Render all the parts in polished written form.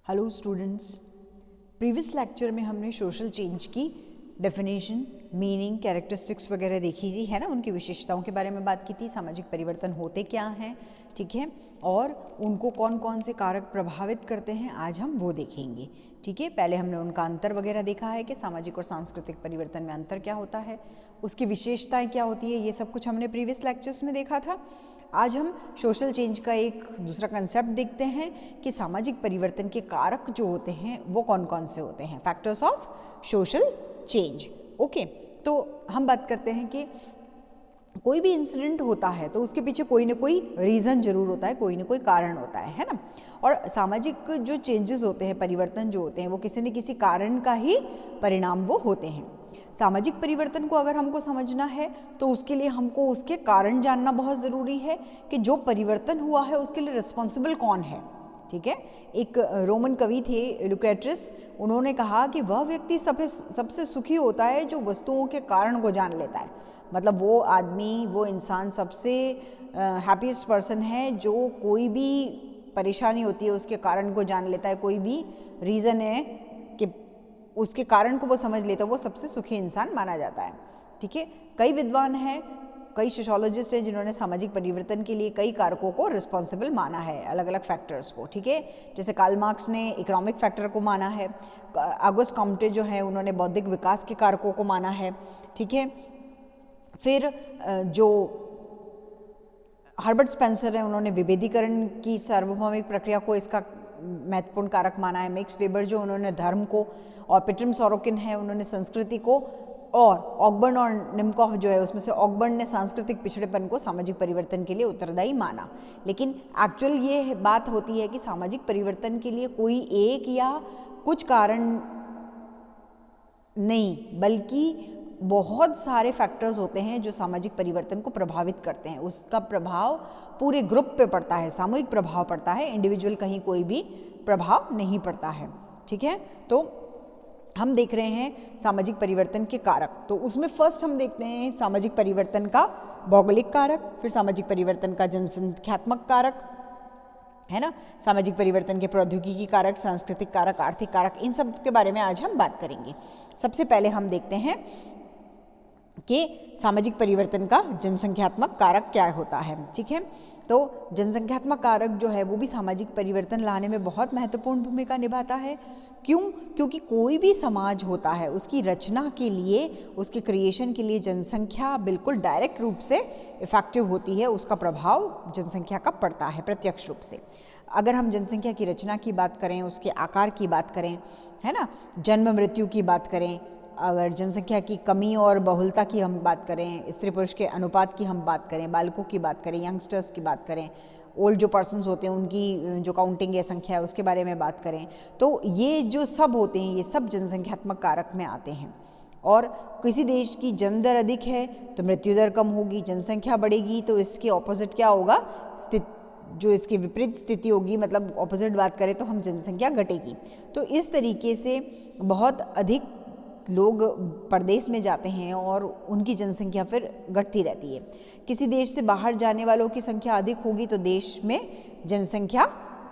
Hello students, previous lecture में हमने social change की डेफिनेशन, मीनिंग, कैरेक्टरिस्टिक्स वगैरह देखी थी, है ना। उनकी विशेषताओं के बारे में बात की थी, सामाजिक परिवर्तन होते क्या हैं, ठीक है, और उनको कौन कौन से कारक प्रभावित करते हैं, आज हम वो देखेंगे, ठीक है। पहले हमने उनका अंतर वगैरह देखा है कि सामाजिक और सांस्कृतिक परिवर्तन में अंतर क्या होता है, उसकी विशेषताएं क्या होती है, ये सब कुछ हमने प्रीवियस लेक्चर्स में देखा था। आज हम सोशल चेंज का एक दूसरा कंसेप्ट देखते हैं कि सामाजिक परिवर्तन के कारक जो होते हैं वो कौन कौन से होते हैं, factors of social change. Okay, तो हम बात करते हैं कि कोई भी इंसिडेंट होता है तो उसके पीछे कोई ना कोई रीज़न जरूर होता है, कोई ना कोई कारण होता है ना। और सामाजिक जो चेंजेस होते हैं, परिवर्तन जो होते हैं, वो किसी न किसी कारण का ही परिणाम वो होते हैं। सामाजिक परिवर्तन को अगर हमको समझना है तो उसके लिए हमको उसके कारण जानना बहुत ज़रूरी है कि जो परिवर्तन हुआ है उसके लिए रिस्पॉन्सिबल कौन है, ठीक है। एक रोमन कवि थे लुक्रेटिस, उन्होंने कहा कि वह व्यक्ति सबसे सुखी होता है जो वस्तुओं के कारण को जान लेता है। मतलब वो आदमी, वो इंसान सबसे हैप्पीएस्ट पर्सन है जो कोई भी परेशानी होती है उसके कारण को जान लेता है, कोई भी रीज़न है कि उसके कारण को वो समझ लेता है, वो सबसे सुखी इंसान माना जाता है, ठीक है। कई विद्वान हैं, कई सोशोलॉजिस्ट हैं जिन्होंने सामाजिक परिवर्तन के लिए कई कारकों को रिस्पॉन्सिबल माना है, अलग अलग फैक्टर्स को, ठीक है। जैसे कार्ल मार्क्स ने इकोनॉमिक फैक्टर को माना है, ऑगस्ट कॉम्टे जो है उन्होंने बौद्धिक विकास के कारकों को माना है, ठीक है। फिर जो हर्बर्ट स्पेंसर है उन्होंने विभेदीकरण की सार्वभौमिक प्रक्रिया को इसका महत्वपूर्ण कारक माना है। मैक्स वेबर जो उन्होंने धर्म को, और पीटर सोरोकिन है उन्होंने संस्कृति को, और ऑकबर्न और निमकॉफ जो है उसमें से ऑकबर्न ने सांस्कृतिक पिछड़ेपन को सामाजिक परिवर्तन के लिए उत्तरदायी माना। लेकिन एक्चुअल ये बात होती है कि सामाजिक परिवर्तन के लिए कोई एक या कुछ कारण नहीं, बल्कि बहुत सारे फैक्टर्स होते हैं जो सामाजिक परिवर्तन को प्रभावित करते हैं। उसका प्रभाव पूरे ग्रुप पे पड़ता है, सामूहिक प्रभाव पड़ता है, इंडिविजुअल कहीं कोई भी प्रभाव नहीं पड़ता है, ठीक है। तो हम देख रहे हैं सामाजिक परिवर्तन के कारक। तो उसमें फर्स्ट हम देखते हैं सामाजिक परिवर्तन का भौगोलिक कारक, फिर सामाजिक परिवर्तन का जनसंख्यात्मक कारक, है ना, सामाजिक परिवर्तन के प्रौद्योगिकी कारक, सांस्कृतिक कारक, आर्थिक कारक, इन सब के बारे में आज हम बात करेंगे। सबसे पहले हम देखते हैं कि सामाजिक परिवर्तन का जनसंख्यात्मक कारक क्या होता है, ठीक है। तो जनसंख्यात्मक कारक जो है वो भी सामाजिक परिवर्तन लाने में बहुत महत्वपूर्ण भूमिका निभाता है। क्यों? क्योंकि कोई भी समाज होता है उसकी रचना के लिए, उसके क्रिएशन के लिए जनसंख्या बिल्कुल डायरेक्ट रूप से इफेक्टिव होती है, उसका प्रभाव जनसंख्या का पड़ता है प्रत्यक्ष रूप से। अगर हम जनसंख्या की रचना की बात करें, उसके आकार की बात करें, है ना, जन्म मृत्यु की बात करें, अगर जनसंख्या की कमी और बहुलता की हम बात करें, स्त्री पुरुष के अनुपात की हम बात करें, बालकों की बात करें, यंगस्टर्स की बात करें, ओल्ड जो पर्सन्स होते हैं उनकी जो काउंटिंग है, संख्या है, उसके बारे में बात करें, तो ये जो सब होते हैं ये सब जनसंख्यात्मक कारक में आते हैं। और किसी देश की जन दर अधिक है तो मृत्यु दर कम होगी, जनसंख्या बढ़ेगी तो इसके ऑपोजिट क्या होगा, जो इसकी विपरीत स्थिति होगी, मतलब ऑपोजिट बात करें तो हम जनसंख्या घटेगी। तो इस तरीके से बहुत अधिक लोग परदेश में जाते हैं और उनकी जनसंख्या फिर घटती रहती है। किसी देश से बाहर जाने वालों की संख्या अधिक होगी तो देश में जनसंख्या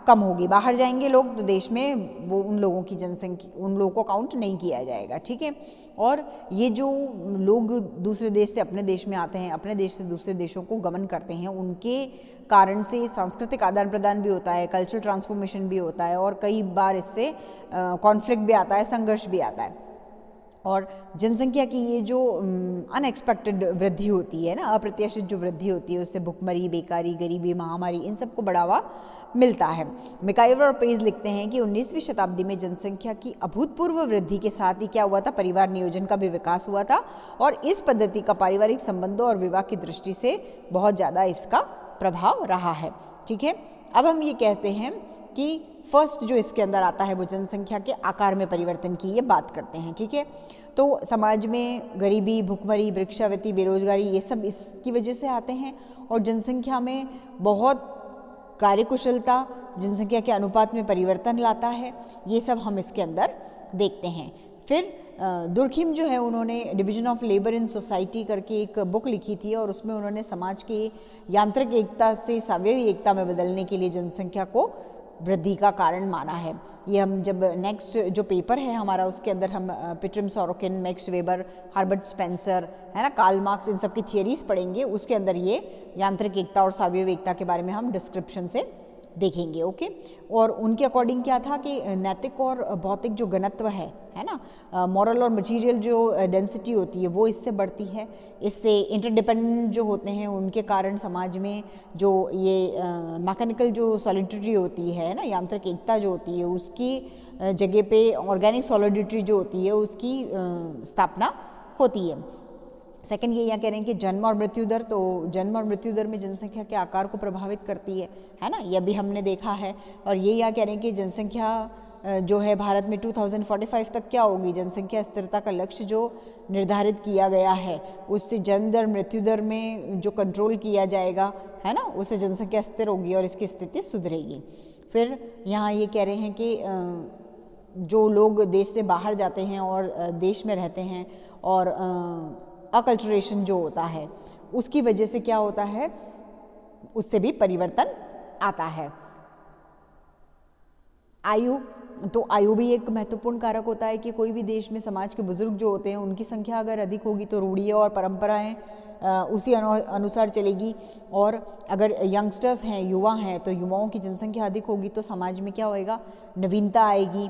कम होगी, बाहर जाएंगे लोग तो देश में वो उन लोगों की जनसंख्या, उन लोगों को काउंट नहीं किया जाएगा, ठीक है। और ये जो लोग दूसरे देश से अपने देश में आते हैं, अपने देश से दूसरे देशों को गमन करते हैं, उनके कारण से सांस्कृतिक आदान प्रदान भी होता है, कल्चरल ट्रांसफॉर्मेशन भी होता है, और कई बार इससे कॉन्फ्लिक्ट भी आता है, संघर्ष भी आता है। और जनसंख्या की ये जो अनएक्सपेक्टेड वृद्धि होती है ना, अप्रत्याशित जो वृद्धि होती है, उससे भुखमरी, बेकारी, गरीबी, महामारी, इन सबको बढ़ावा मिलता है। मिकाइवर और पेज लिखते हैं कि 19वीं शताब्दी में जनसंख्या की अभूतपूर्व वृद्धि के साथ ही क्या हुआ था, परिवार नियोजन का भी विकास हुआ था, और इस पद्धति का पारिवारिक संबंधों और विवाह की दृष्टि से बहुत ज़्यादा इसका प्रभाव रहा है, ठीक है। अब हम ये कहते हैं कि फर्स्ट जो इसके अंदर आता है वो जनसंख्या के आकार में परिवर्तन की ये बात करते हैं, ठीक है। तो समाज में गरीबी, भुखमरी, भिक्षावृत्ति, बेरोजगारी, ये सब इसकी वजह से आते हैं। और जनसंख्या में बहुत कार्यकुशलता जनसंख्या के अनुपात में परिवर्तन लाता है, ये सब हम इसके अंदर देखते हैं। फिर दुर्खिम जो है उन्होंने division of labour in society करके एक बुक लिखी थी, और उसमें उन्होंने समाज की यांत्रिक एकता से सावयवी एकता में बदलने के लिए जनसंख्या को वृद्धि का कारण माना है। ये हम जब नेक्स्ट जो पेपर है हमारा उसके अंदर हम Pitirim Sorokin, Max Weber, Herbert Spencer, है ना, कार्ल मार्क्स, इन सब की थियरीज पढ़ेंगे। उसके अंदर ये यांत्रिक एकता और सावयव एकता के बारे में हम डिस्क्रिप्शन से देखेंगे। ओके, और उनके अकॉर्डिंग क्या था कि नैतिक और भौतिक जो घनत्व है ना, मॉरल और मटेरियल जो डेंसिटी होती है वो इससे बढ़ती है। इससे इंटरडिपेंडेंट जो होते हैं उनके कारण समाज में जो ये मैकेनिकल जो सॉलिडिटी होती है ना, यांत्रिक एकता जो होती है, उसकी जगह पे ऑर्गेनिक सॉलिडिटी जो होती है उसकी स्थापना होती है। सेकंड ये यहाँ कह रहे हैं कि जन्म और मृत्यु दर, तो जन्म और मृत्यु दर में जनसंख्या के आकार को प्रभावित करती है ना, यह भी हमने देखा है। और ये यहाँ कह रहे हैं कि जनसंख्या जो है भारत में 2045 तक क्या होगी, जनसंख्या स्थिरता का लक्ष्य जो निर्धारित किया गया है उससे जन्म दर मृत्यु दर में जो कंट्रोल किया जाएगा, है ना, उससे जनसंख्या स्थिर होगी और इसकी स्थिति सुधरेगी। फिर यहाँ ये कह रहे हैं कि जो लोग देश से बाहर जाते हैं और देश में रहते हैं और अकल्चरेशन जो होता है उसकी वजह से क्या होता है, उससे भी परिवर्तन आता है। आयु, तो आयु भी एक महत्वपूर्ण कारक होता है कि कोई भी देश में समाज के बुजुर्ग जो होते हैं उनकी संख्या अगर अधिक होगी तो रूढ़ियाँ और परंपराएं उसी अनुसार चलेगी। और अगर यंगस्टर्स हैं, युवा हैं, तो युवाओं की जनसंख्या अधिक होगी तो समाज में क्या होएगा, नवीनता आएगी,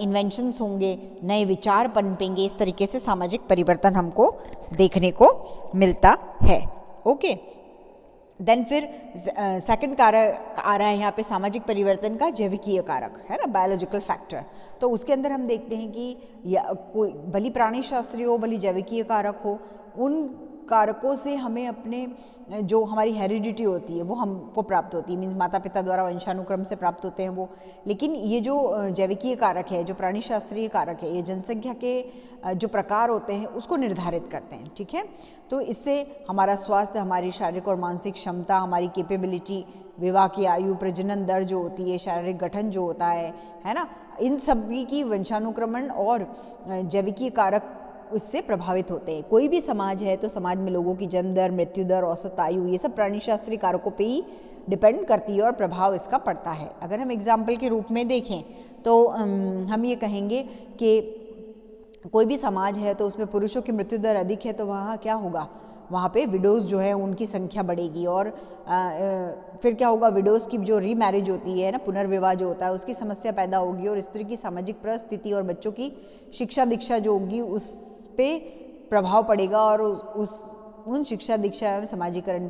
इन्वेंशंस होंगे, नए विचार पनपेंगे। इस तरीके से सामाजिक परिवर्तन हमको देखने को मिलता है। ओके, देन फिर सेकंड कारक आ रहा है यहाँ पे सामाजिक परिवर्तन का जैविकीय कारक, है ना, बायोलॉजिकल फैक्टर। तो उसके अंदर हम देखते हैं कि कोई भली प्राणी शास्त्रीय हो, भली जैविकीय कारक हो, उन कारकों से हमें अपने जो हमारी हेरिडिटी होती है वो हमको प्राप्त होती है, मीन्स माता पिता द्वारा वंशानुक्रम से प्राप्त होते हैं वो। लेकिन ये जो जैविकीय कारक है, जो प्राणी शास्त्रीय कारक है, ये जनसंख्या के जो प्रकार होते हैं उसको निर्धारित करते हैं। ठीक है, तो इससे हमारा स्वास्थ्य, हमारी शारीरिक और मानसिक क्षमता, हमारी कैपेबिलिटी, विवाह की आयु, प्रजनन दर जो होती है, शारीरिक गठन जो होता है ना, इन सभी की वंशानुक्रमण और जैविकीय कारक इससे प्रभावित होते हैं। कोई भी समाज है तो समाज में लोगों की जन्म दर, मृत्यु दर, औसत आयु, ये सब प्राणी शास्त्रीय कारकों पे ही डिपेंड करती है और प्रभाव इसका पड़ता है। अगर हम एग्जाम्पल के रूप में देखें तो हम ये कहेंगे कि कोई भी समाज है तो उसमें पुरुषों की मृत्यु दर अधिक है तो वहाँ क्या होगा, वहाँ पे विडोज़ जो है उनकी संख्या बढ़ेगी। और फिर क्या होगा, विडोज़ की जो रीमैरिज होती है ना, पुनर्विवाह जो होता है, उसकी समस्या पैदा होगी और स्त्री की सामाजिक परिस्थिति और बच्चों की शिक्षा दीक्षा जो होगी उस पे प्रभाव पड़ेगा और उन शिक्षा दीक्षा एवं समाजीकरण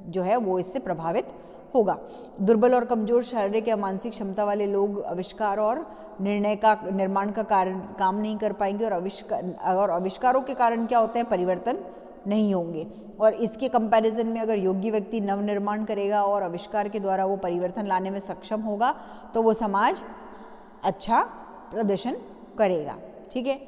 जो है वो इससे प्रभावित होगा। दुर्बल और कमजोर शारीरिक या मानसिक क्षमता वाले लोग आविष्कार और निर्माण का काम नहीं कर पाएंगे और आविष्कारों के कारण क्या होते हैं, परिवर्तन नहीं होंगे। और इसके कंपैरिजन में अगर योग्य व्यक्ति नवनिर्माण करेगा और आविष्कार के द्वारा वो परिवर्तन लाने में सक्षम होगा तो वो समाज अच्छा प्रदर्शन करेगा। ठीक है,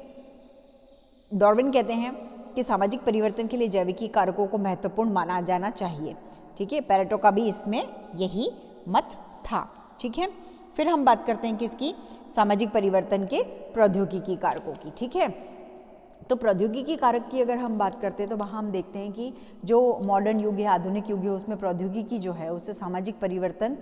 डार्विन कहते हैं कि सामाजिक परिवर्तन के लिए जैविकीय कारकों को महत्वपूर्ण माना जाना चाहिए। ठीक है, पेरेटो का भी इसमें यही मत था। ठीक है, फिर हम बात करते हैं कि इसकी सामाजिक परिवर्तन के प्रौद्योगिकी कारकों की। ठीक है, तो प्रौद्योगिकी कारक की अगर हम बात करते हैं तो वहाँ हम देखते हैं कि जो मॉडर्न युग है, आधुनिक युग है, उसमें प्रौद्योगिकी जो है उससे सामाजिक परिवर्तन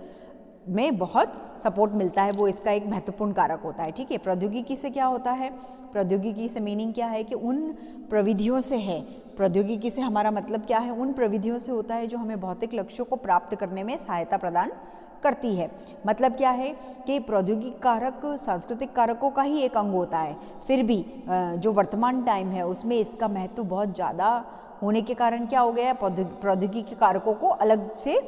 में बहुत सपोर्ट मिलता है, वो इसका एक महत्वपूर्ण कारक होता है। ठीक है, प्रौद्योगिकी से क्या होता है, प्रौद्योगिकी से मीनिंग क्या है कि उन प्रविधियों से है, प्रौद्योगिकी से हमारा मतलब क्या है, उन प्रविधियों से होता है जो हमें भौतिक लक्ष्यों को प्राप्त करने में सहायता प्रदान करती है। मतलब क्या है कि प्रौद्योगिक कारक सांस्कृतिक कारकों का ही एक अंग होता है, फिर भी जो वर्तमान टाइम है उसमें इसका महत्व बहुत ज़्यादा होने के कारण क्या हो गया है, प्रौद्योगिकी कारकों को अलग से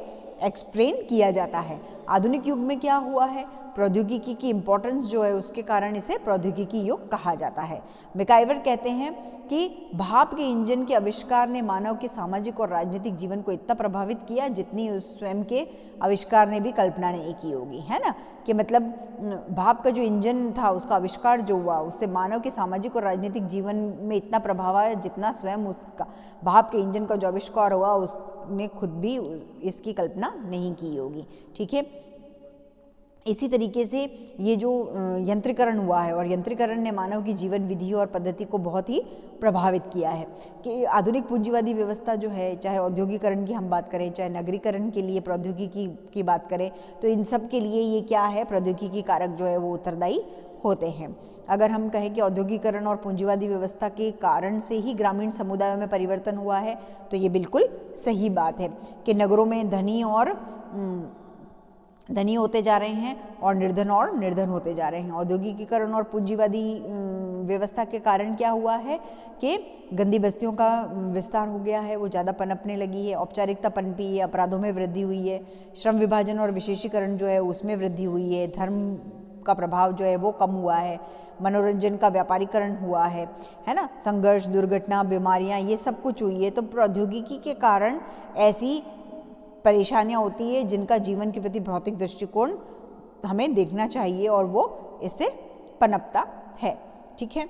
एक्सप्लेन किया जाता है। आधुनिक युग में क्या हुआ है, प्रौद्योगिकी की इम्पोर्टेंस जो है उसके कारण इसे प्रौद्योगिकी युग कहा जाता है। मैकाइवर कहते हैं कि भाप के इंजन के आविष्कार ने मानव के सामाजिक और राजनीतिक जीवन को इतना प्रभावित किया जितनी उस स्वयं के आविष्कार ने भी कल्पना नहीं की होगी, है ना, कि मतलब भाप का जो इंजन था उसका आविष्कार जो हुआ उससे मानव के सामाजिक और राजनीतिक जीवन में इतना प्रभाव आया जितना स्वयं उसका भाप के इंजन का जो आविष्कार हुआ उसने खुद भी इसकी कल्पना नहीं की होगी। ठीक है, इसी तरीके से ये जो यंत्रीकरण हुआ है, और यंत्रीकरण ने मानव की जीवन विधि और पद्धति को बहुत ही प्रभावित किया है कि आधुनिक पूंजीवादी व्यवस्था जो है, चाहे औद्योगिकरण की हम बात करें, चाहे नगरीकरण के लिए प्रौद्योगिकी की बात करें, तो इन सब के लिए ये क्या है, प्रौद्योगिकी कारक जो है वो उत्तरदायी होते हैं। अगर हम कहें कि औद्योगिकरण और पूंजीवादी व्यवस्था के कारण से ही ग्रामीण समुदायों में परिवर्तन हुआ है, तो ये बिल्कुल सही बात है कि नगरों में धनी होते जा रहे हैं और निर्धन होते जा रहे हैं। औद्योगिकीकरण और पूंजीवादी व्यवस्था के कारण क्या हुआ है कि गंदी बस्तियों का विस्तार हो गया है, वो ज़्यादा पनपने लगी है, औपचारिकता पनपी है, अपराधों में वृद्धि हुई है, श्रम विभाजन और विशेषीकरण जो है उसमें वृद्धि हुई है, धर्म का प्रभाव जो है वो कम हुआ है, मनोरंजन का व्यापारीकरण हुआ है ना, संघर्ष, दुर्घटना, बीमारियां, ये सब कुछ हुई है। तो प्रौद्योगिकी के कारण ऐसी परेशानियां होती है जिनका जीवन के प्रति भौतिक दृष्टिकोण हमें देखना चाहिए और वो इससे पनपता है। ठीक है,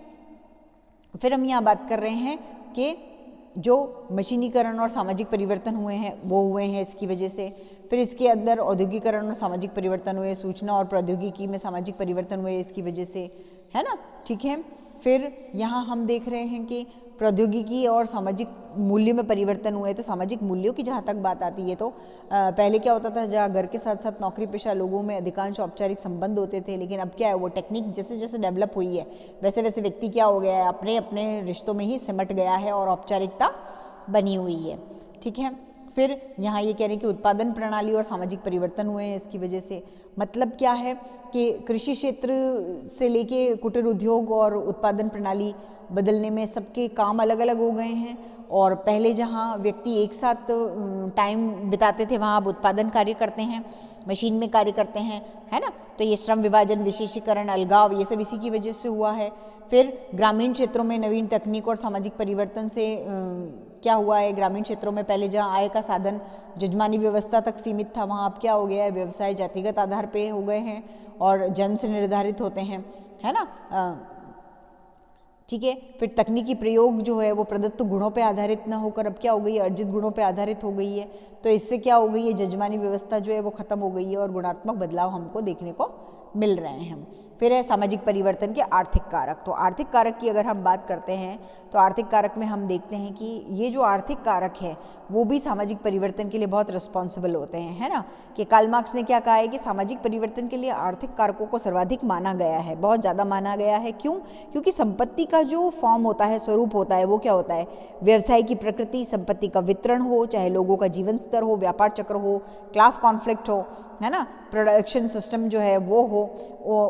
फिर हम यहाँ बात कर रहे हैं कि जो मशीनीकरण और सामाजिक परिवर्तन हुए हैं वो हुए हैं इसकी वजह से। फिर इसके अंदर औद्योगिकरण और सामाजिक परिवर्तन हुए, सूचना और प्रौद्योगिकी में सामाजिक परिवर्तन हुए इसकी वजह से, है ना। ठीक है, फिर यहाँ हम देख रहे हैं कि प्रौद्योगिकी और सामाजिक मूल्य में परिवर्तन हुए। तो सामाजिक मूल्यों की जहाँ तक बात आती है तो पहले क्या होता था, जहाँ घर के साथ साथ नौकरी पेशा लोगों में अधिकांश औपचारिक संबंध होते थे, लेकिन अब क्या है, वो टेक्निक जैसे जैसे डेवलप हुई है वैसे वैसे व्यक्ति क्या हो गया है, अपने अपने रिश्तों में ही सिमट गया है और औपचारिकता बनी हुई है। ठीक है, फिर यहाँ ये कह रहे हैं कि उत्पादन प्रणाली और सामाजिक परिवर्तन हुए हैं इसकी वजह से। मतलब क्या है कि कृषि क्षेत्र से लेके कुटीर उद्योग और उत्पादन प्रणाली बदलने में सबके काम अलग अलग हो गए हैं, और पहले जहाँ व्यक्ति एक साथ टाइम बिताते थे वहाँ अब उत्पादन कार्य करते हैं, मशीन में कार्य करते हैं, है ना। तो ये श्रम विभाजन, विशेषीकरण, अलगाव, ये सब इसी की वजह से हुआ है। फिर ग्रामीण क्षेत्रों में नवीन तकनीक और सामाजिक परिवर्तन से क्या हुआ है, ग्रामीण क्षेत्रों में पहले जहाँ आय का साधन जजमानी व्यवस्था तक सीमित था, वहाँ अब क्या हो गया है, व्यवसाय जातिगत आधार पे हो गए हैं और जन्म से निर्धारित होते हैं, है ना। ठीक है, फिर तकनीकी प्रयोग जो है वो प्रदत्त गुणों पे आधारित ना होकर अब क्या हो गई है, अर्जित गुणों पे आधारित हो गई है। तो इससे क्या हो गई है, जजमानी व्यवस्था जो है वो खत्म हो गई है और गुणात्मक बदलाव हमको देखने को मिल रहे हैं। फिर है सामाजिक परिवर्तन के आर्थिक कारक। तो आर्थिक कारक की अगर हम बात करते हैं तो आर्थिक कारक में हम देखते हैं कि ये जो आर्थिक कारक है वो भी सामाजिक परिवर्तन के लिए बहुत रिस्पॉन्सिबल होते हैं, है ना। कि कार्ल मार्क्स ने क्या कहा है कि सामाजिक परिवर्तन के लिए आर्थिक कारकों को सर्वाधिक माना गया है, बहुत ज़्यादा माना गया है। क्यों? क्योंकि संपत्ति का जो फॉर्म होता है, स्वरूप होता है, वो क्या होता है, व्यवसाय की प्रकृति, संपत्ति का वितरण हो, चाहे लोगों का जीवन स्तर हो, व्यापार चक्र हो, क्लास कॉन्फ्लिक्ट हो, है ना, प्रोडक्शन सिस्टम जो है वो हो,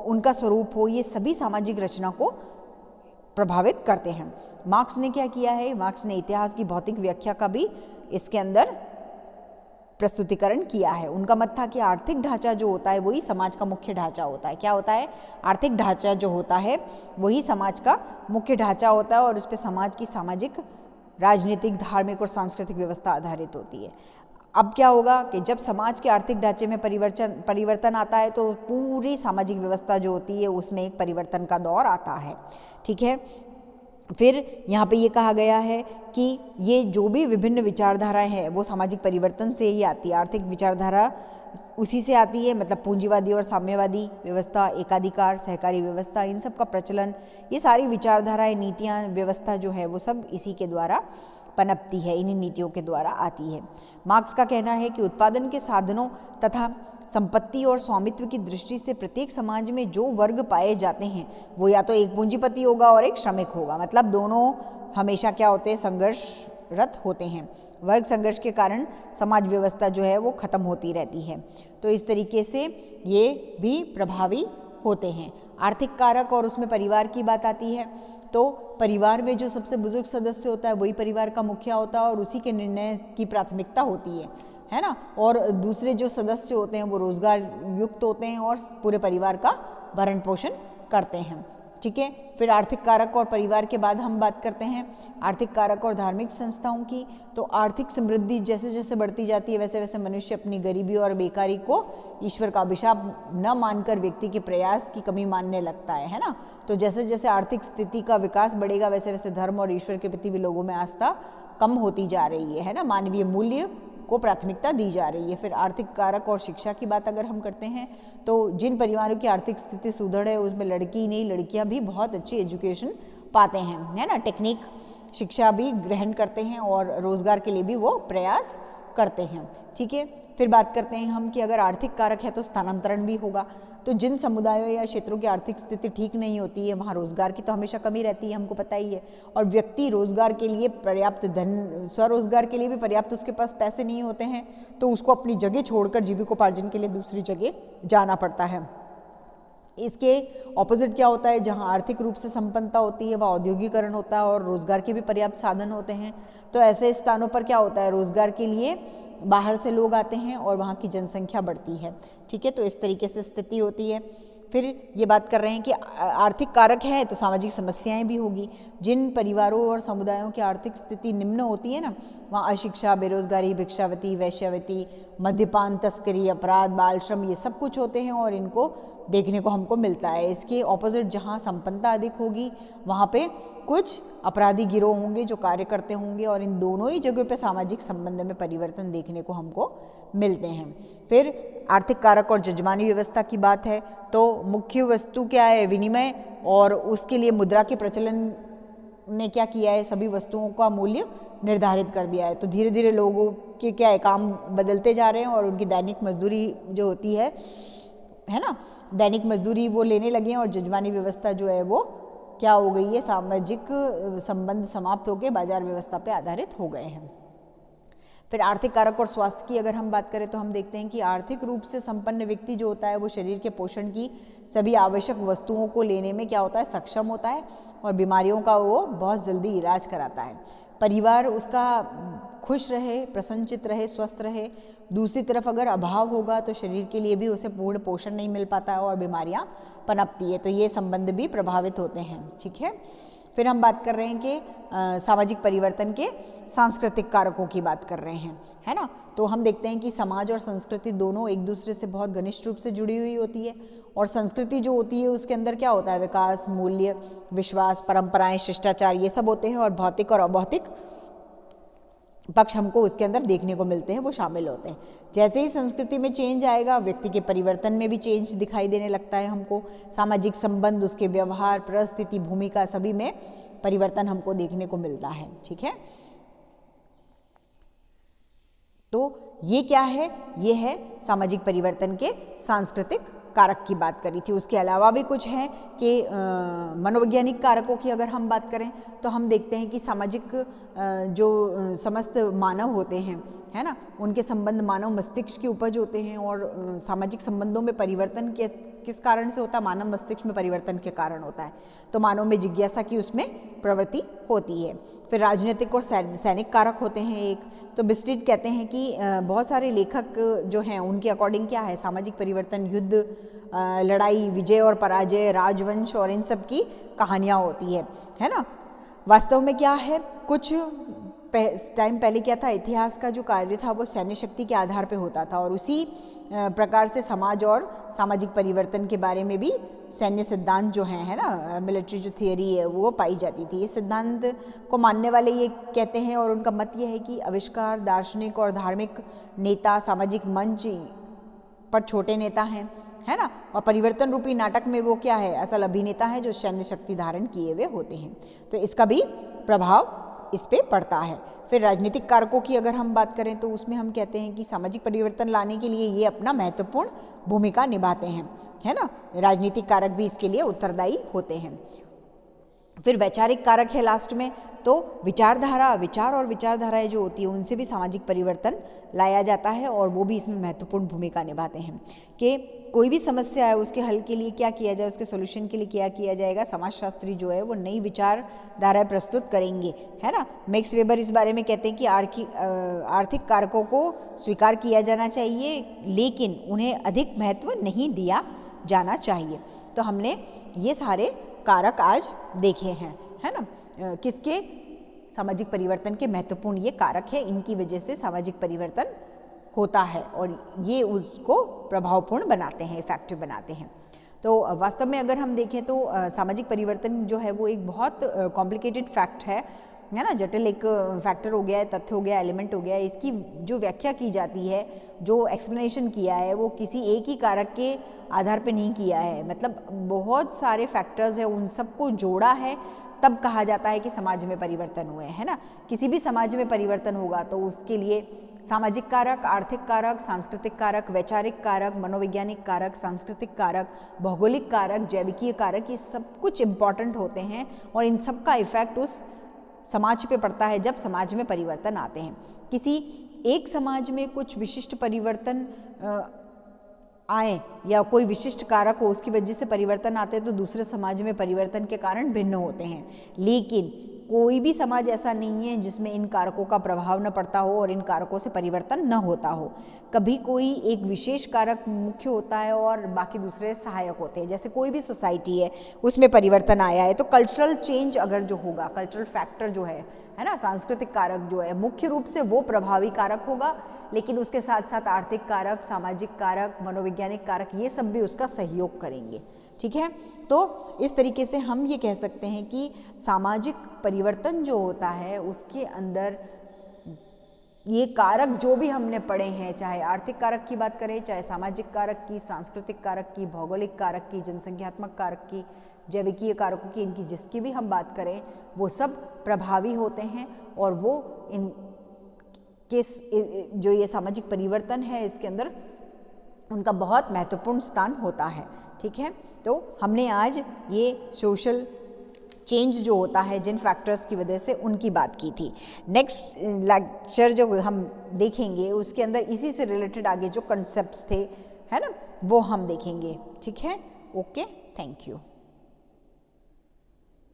उनका स्वरूप हो, ये सभी सामाजिक रचना को प्रभावित करते हैं। मार्क्स ने क्या किया है, मार्क्स ने इतिहास की भौतिक व्याख्या का भी इसके अंदर प्रस्तुतिकरण किया है। उनका मत था कि आर्थिक ढांचा जो होता है वही समाज का मुख्य ढांचा होता है। क्या होता है? आर्थिक ढांचा जो होता है वही समाज का मुख्य ढांचा होता है और उस पर समाज की सामाजिक, राजनीतिक, धार्मिक और सांस्कृतिक व्यवस्था आधारित होती है। अब क्या होगा कि जब समाज के आर्थिक ढांचे में परिवर्तन आता है तो पूरी सामाजिक व्यवस्था जो होती है उसमें एक परिवर्तन का दौर आता है। ठीक है, फिर यहाँ पे ये कहा गया है कि ये जो भी विभिन्न विचारधाराएं हैं वो सामाजिक परिवर्तन से ही आती है। आर्थिक विचारधारा उसी से आती है, मतलब पूंजीवादी और साम्यवादी व्यवस्था, एकाधिकार, सहकारी व्यवस्था, इन सब का प्रचलन, ये सारी विचारधाराएं, नीतियाँ, व्यवस्था जो है वो सब इसी के द्वारा पनपती है, इन्हीं नीतियों के द्वारा आती है। मार्क्स का कहना है कि उत्पादन के साधनों तथा संपत्ति और स्वामित्व की दृष्टि से प्रत्येक समाज में जो वर्ग पाए जाते हैं वो या तो एक पूंजीपति होगा और एक श्रमिक होगा, मतलब दोनों हमेशा क्या होते हैं, संघर्षरत होते हैं। वर्ग संघर्ष के कारण समाज व्यवस्था जो है वो खत्म होती रहती है। तो इस तरीके से ये भी प्रभावी होते हैं। आर्थिक कारक और उसमें परिवार की बात आती है तो परिवार में जो सबसे बुजुर्ग सदस्य होता है वही परिवार का मुखिया होता है और उसी के निर्णय की प्राथमिकता होती है ना। और दूसरे जो सदस्य होते हैं वो रोजगार युक्त होते हैं और पूरे परिवार का भरण पोषण करते हैं। ठीक है, फिर आर्थिक कारक और परिवार के बाद हम बात करते हैं आर्थिक कारक और धार्मिक संस्थाओं की। तो आर्थिक समृद्धि जैसे जैसे बढ़ती जाती है वैसे वैसे मनुष्य अपनी गरीबी और बेकारी को ईश्वर का अभिशाप न मानकर व्यक्ति के प्रयास की कमी मानने लगता है ना। तो जैसे जैसे आर्थिक स्थिति का विकास बढ़ेगा वैसे वैसे धर्म और ईश्वर के प्रति भी लोगों में आस्था कम होती जा रही है ना। मानवीय मूल्य को प्राथमिकता दी जा रही है। फिर आर्थिक कारक और शिक्षा की बात अगर हम करते हैं तो जिन परिवारों की आर्थिक स्थिति सुदृढ़ है उसमें लड़की नहीं लड़कियां भी बहुत अच्छी एजुकेशन पाते हैं, है ना, टेक्निक शिक्षा भी ग्रहण करते हैं और रोजगार के लिए भी वो प्रयास करते हैं। ठीक है, फिर बात करते हैं हम कि अगर आर्थिक कारक है तो स्थानांतरण भी होगा। तो जिन समुदायों या क्षेत्रों की आर्थिक स्थिति ठीक नहीं होती है वहाँ रोजगार की तो हमेशा कमी रहती है, हमको पता ही है, और व्यक्ति रोजगार के लिए पर्याप्त धन, स्वरोजगार के लिए भी पर्याप्त उसके पास पैसे नहीं होते हैं, तो उसको अपनी जगह छोड़कर जीविकोपार्जन के लिए दूसरी जगह जाना पड़ता है। इसके ऑपोजिट क्या होता है, जहाँ आर्थिक रूप से संपन्नता होती है वहाँ औद्योगिकरण होता है और रोजगार के भी पर्याप्त साधन होते हैं। तो ऐसे स्थानों पर क्या होता है, रोजगार के लिए बाहर से लोग आते हैं और वहाँ की जनसंख्या बढ़ती है। ठीक है, तो इस तरीके से स्थिति होती है। फिर ये बात कर रहे हैं कि आर्थिक कारक है तो सामाजिक समस्याएं भी होगी। जिन परिवारों और समुदायों की आर्थिक स्थिति निम्न होती है ना, वहाँ अशिक्षा, बेरोजगारी, भिक्षावती, वैश्यावती, मद्यपान, तस्करी, अपराध, बाल श्रम, ये सब कुछ होते हैं और इनको देखने को हमको मिलता है। इसके ऑपोजिट जहाँ संपन्नता अधिक होगी वहाँ पे कुछ अपराधी गिरोह होंगे जो कार्य करते होंगे और इन दोनों ही जगहों पे सामाजिक संबंध में परिवर्तन देखने को हमको मिलते हैं। फिर आर्थिक कारक और जजमानी व्यवस्था की बात है तो मुख्य वस्तु क्या है, विनिमय, और उसके लिए मुद्रा के प्रचलन ने क्या किया है, सभी वस्तुओं का मूल्य निर्धारित कर दिया है। तो धीरे धीरे लोगों के क्या है, काम बदलते जा रहे हैं और उनकी दैनिक मजदूरी जो होती है ना, दैनिक मजदूरी वो लेने लगे हैं और जजमानी व्यवस्था जो है वो क्या हो गई है, सामाजिक संबंध समाप्त होकर बाजार व्यवस्था पे आधारित हो गए हैं। फिर आर्थिक कारक और स्वास्थ्य की अगर हम बात करें तो हम देखते हैं कि आर्थिक रूप से संपन्न व्यक्ति जो होता है वो शरीर के पोषण की सभी आवश्यक वस्तुओं को लेने में क्या होता है, सक्षम होता है और बीमारियों का वो बहुत जल्दी इलाज कराता है। परिवार उसका खुश रहे, प्रसन्नचित रहे, स्वस्थ रहे। दूसरी तरफ अगर अभाव होगा तो शरीर के लिए भी उसे पूर्ण पोषण नहीं मिल पाता है और बीमारियां पनपती है, तो ये संबंध भी प्रभावित होते हैं। ठीक है, फिर हम बात कर रहे हैं कि सामाजिक परिवर्तन के सांस्कृतिक कारकों की बात कर रहे हैं, है ना। तो हम देखते हैं कि समाज और संस्कृति दोनों एक दूसरे से बहुत घनिष्ठ रूप से जुड़ी हुई होती है और संस्कृति जो होती है उसके अंदर क्या होता है, विकास, मूल्य, विश्वास, परंपराएं, शिष्टाचार, ये सब होते हैं और भौतिक और अभौतिक पक्ष हमको उसके अंदर देखने को मिलते हैं, वो शामिल होते हैं। जैसे ही संस्कृति में चेंज आएगा व्यक्ति के परिवर्तन में भी चेंज दिखाई देने लगता है हमको। सामाजिक संबंध, उसके व्यवहार, परिस्थिति, भूमिका, सभी में परिवर्तन हमको देखने को मिलता है। ठीक है, तो ये क्या है, ये है सामाजिक परिवर्तन के सांस्कृतिक कारक की बात करी थी। उसके अलावा भी कुछ है कि मनोवैज्ञानिक कारकों की अगर हम बात करें तो हम देखते हैं कि सामाजिक जो समस्त मानव होते हैं, है ना, उनके संबंध मानव मस्तिष्क की उपज होते हैं और सामाजिक संबंधों में परिवर्तन के किस कारण से होता है, मानव मस्तिष्क में परिवर्तन के कारण होता है। तो मानव में जिज्ञासा की उसमें प्रवृत्ति होती है। फिर राजनीतिक और सैनिक कारक होते हैं एक। तो बिस्टिट कहते हैं कि बहुत सारे लेखक जो हैं उनके अकॉर्डिंग क्या है, सामाजिक परिवर्तन युद्ध, लड़ाई, विजय और पराजय, राजवंश और इन सब की कहानियाँ होती है ना। वास्तव में क्या है, कुछ टाइम पहले क्या था, इतिहास का जो कार्य था वो सैन्य शक्ति के आधार पे होता था और उसी प्रकार से समाज और सामाजिक परिवर्तन के बारे में भी सैन्य सिद्धांत जो हैं, है ना, मिलिट्री जो थियरी है वो पाई जाती थी। इस सिद्धांत को मानने वाले ये कहते हैं और उनका मत ये है कि आविष्कार, दार्शनिक और धार्मिक नेता सामाजिक मंच पर छोटे नेता हैं, है ना, और परिवर्तन रूपी नाटक में वो क्या है, असल अभिनेता है जो सैन्य शक्ति धारण किए हुए होते हैं। तो इसका भी प्रभाव इस पे पड़ता है। फिर राजनीतिक कारकों की अगर हम बात करें तो उसमें हम कहते हैं कि सामाजिक परिवर्तन लाने के लिए ये अपना महत्वपूर्ण भूमिका निभाते हैं, है ना। राजनीतिक कारक भी इसके लिए उत्तरदायी होते हैं। फिर वैचारिक कारक है लास्ट में, तो विचार और विचारधाराएं जो होती है उनसे भी सामाजिक परिवर्तन लाया जाता है और वो भी इसमें महत्वपूर्ण भूमिका निभाते हैं कि कोई भी समस्या है उसके हल के लिए क्या किया जाए, उसके सोल्यूशन के लिए क्या किया जाएगा। समाजशास्त्री जो है वो नई विचारधाराएं प्रस्तुत करेंगे, है ना। मैक्स वेबर इस बारे में कहते हैं कि आर्थिक कारकों को स्वीकार किया जाना चाहिए लेकिन उन्हें अधिक महत्व नहीं दिया जाना चाहिए। तो हमने ये सारे कारक आज देखे हैं, है ना, किसके, सामाजिक परिवर्तन के महत्वपूर्ण ये कारक है, इनकी वजह से सामाजिक परिवर्तन होता है और ये उसको प्रभावपूर्ण बनाते हैं, इफेक्टिव बनाते हैं। तो वास्तव में अगर हम देखें तो सामाजिक परिवर्तन जो है वो एक बहुत कॉम्प्लिकेटेड फैक्ट है है ना, जटिल एक फैक्टर हो गया है, तथ्य हो गया, एलिमेंट हो गया है। इसकी जो व्याख्या की जाती है, जो एक्सप्लेनेशन किया है, वो किसी एक ही कारक के आधार पे नहीं किया है, मतलब बहुत सारे फैक्टर्स हैं, उन सबको जोड़ा है, तब कहा जाता है कि समाज में परिवर्तन हुए, है ना। किसी भी समाज में परिवर्तन होगा तो उसके लिए सामाजिक कारक, आर्थिक कारक, सांस्कृतिक कारक, वैचारिक कारक, मनोवैज्ञानिक कारक, सांस्कृतिक कारक, भौगोलिक कारक, जैविकीय कारक, ये सब कुछ इम्पॉर्टेंट होते हैं और इन सब का इफेक्ट उस समाज पे पड़ता है जब समाज में परिवर्तन आते हैं। किसी एक समाज में कुछ विशिष्ट परिवर्तन आए या कोई विशिष्ट कारक हो, उसकी वजह से परिवर्तन आते हैं, तो दूसरे समाज में परिवर्तन के कारण भिन्न होते हैं। लेकिन कोई भी समाज ऐसा नहीं है जिसमें इन कारकों का प्रभाव न पड़ता हो और इन कारकों से परिवर्तन न होता हो। कभी कोई एक विशेष कारक मुख्य होता है और बाकी दूसरे सहायक होते हैं। जैसे कोई भी सोसाइटी है, उसमें परिवर्तन आया है, तो कल्चरल चेंज अगर जो होगा, कल्चरल फैक्टर जो है ना, सांस्कृतिक कारक जो है, मुख्य रूप से वो प्रभावी कारक होगा, लेकिन उसके साथ साथ आर्थिक कारक, सामाजिक कारक, मनोवैज्ञानिक कारक, ये सब भी उसका सहयोग करेंगे। ठीक है, तो इस तरीके से हम ये कह सकते हैं कि सामाजिक परिवर्तन जो होता है उसके अंदर ये कारक जो भी हमने पढ़े हैं, चाहे आर्थिक कारक की बात करें, चाहे सामाजिक कारक की, सांस्कृतिक कारक की, भौगोलिक कारक की, जनसंख्यात्मक कारक की, जैविकीय कारकों की, इनकी जिसकी भी हम बात करें, वो सब प्रभावी होते हैं और वो इन के जो ये सामाजिक परिवर्तन है इसके अंदर उनका बहुत महत्वपूर्ण स्थान होता है। ठीक है, तो हमने आज ये सोशल चेंज जो होता है जिन फैक्टर्स की वजह से, उनकी बात की थी। नेक्स्ट लेक्चर जो हम देखेंगे उसके अंदर इसी से रिलेटेड आगे जो कंसेप्ट्स थे, है ना, वो हम देखेंगे। ठीक है, ओके, थैंक यू।